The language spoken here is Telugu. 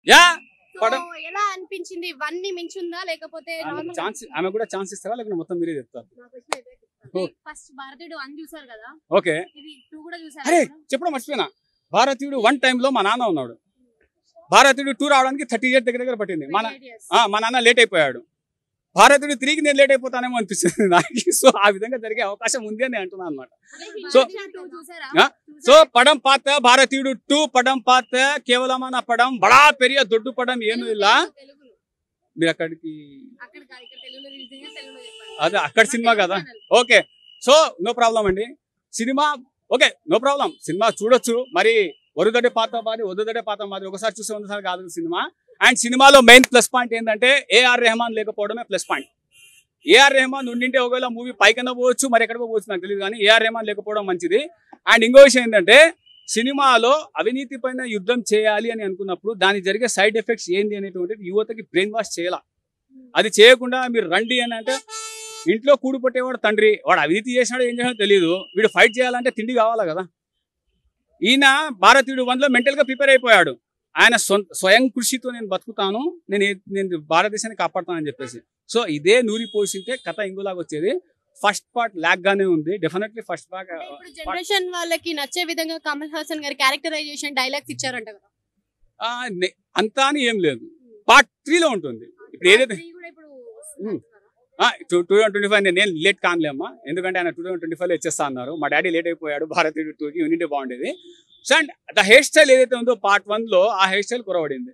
యా ఎలా అనిపించింది? 1 ని మించుందా లేకపోతే నార్మల్ ఛాన్స్ ఆమె కూడా ఛాన్స్ ఇస్తారా లేకపోతే మొత్తం మీరే చెప్తారు? ఫస్ట్ భారతీయుడు 1 చూసారు కదా, ఓకే ఇది 2 కూడా చూసారు. అరే చెప్పడం మర్చిపోయినా, భారతీయుడు 1 టైంలో మా నాన్న ఉన్నాడు. భారతీయుడు 2 రావడానికి 30 years దగ్గర పట్టింది. మా నాన్న లేట్ అయిపోయాడు. భారతీయుడు 3కి నేను లేట్ అయిపోతానేమో అనిపిస్తుంది నాకు. సో ఆ విధంగా జరిగే అవకాశం ఉంది అని అంటున్నాను అనమాట. సో పడం పాత భారతీయుడు 2 పడం పాత కేవలమైన పడం బడా పెరియ దొడ్డు పడం ఏమి ఇలా మీరు అక్కడికి అదే అక్కడ సినిమా కదా. ఓకే సో నో ప్రాబ్లం అండి. Cinema okay no problem, cinema చూడొచ్చు. మరి ఒరుదొడ్డే పాత మాది ఒరుదొడ్డే పాత మాది ఒకసారి చూసే 100 సార్లు కాదు సినిమా. అండ్ సినిమాలో మెయిన్ ప్లస్ పాయింట్ ఏంటంటే ఏఆర్ రెహమాన్ లేకపోవడమే ప్లస్ పాయింట్. ఏఆర్ రెహమాన్ ఉండింటే ఒకవేళ మూవీ పైకన్నా పోవచ్చు, మరి ఎక్కడికో పోవచ్చు నాకు తెలియదు, కానీ ఏఆర్ రెహమాన్ లేకపోవడం మంచిది. అండ్ ఇంకో విషయం ఏంటంటే సినిమాలో అవినీతి పైన యుద్ధం చేయాలి అని అనుకున్నప్పుడు దానికి జరిగే సైడ్ ఎఫెక్ట్స్ ఏంది అనేటువంటిది యువతకి బ్రెయిన్ వాష్ చేయాల. అది చేయకుండా మీరు రండి అని అంటే ఇంట్లో కూడు పట్టేవాడు తండ్రి, వాడు అవినీతి చేసినాడో ఏం చేసినాడో తెలియదు, వీడు ఫైట్ చేయాలంటే తిండి కావాలా కదా. ఈయన భారతీయుడు 1లో మెంటల్గా ప్రిపేర్ అయిపోయాడు. ఆయన స్వయం కృషితో నేను బతుకుతాను, నేను భారతదేశాన్ని కాపాడుతానని చెప్పేసి. సో ఇదే నూరి పోసింటే కథ ఇంగులాగా వచ్చేది. ఫస్ట్ పార్ట్ లాగ్ గానే ఉంది, డెఫినెట్లీ ఫస్ట్ పార్ట్. ఇప్పుడు జనరేషన్ వాళ్ళకి నచ్చే విధంగా కమల్ హాసన్ గారి క్యారెక్టరైజేషన్ డైలాగ్స్ ఇచ్చారంట కదా, అంతా అని ఏం లేదు. పార్ట్ 3లో ఉంటుంది. ఇప్పుడు ఏదైతే 2025 నేను లేట్ కానలేమ్మా, ఎందుకంటే ఆయన 2025లో ఇచ్చేస్తా అన్నారు. మా డాడీ లేట్ అయిపోయాడు, భారతీయుడు 2కి యూనిటీ బాగుండేది. So and the hair style ఏదైతే ఉందో పార్ట్ 1లో ఆ హెయిర్ స్టైల్ కురవడింది.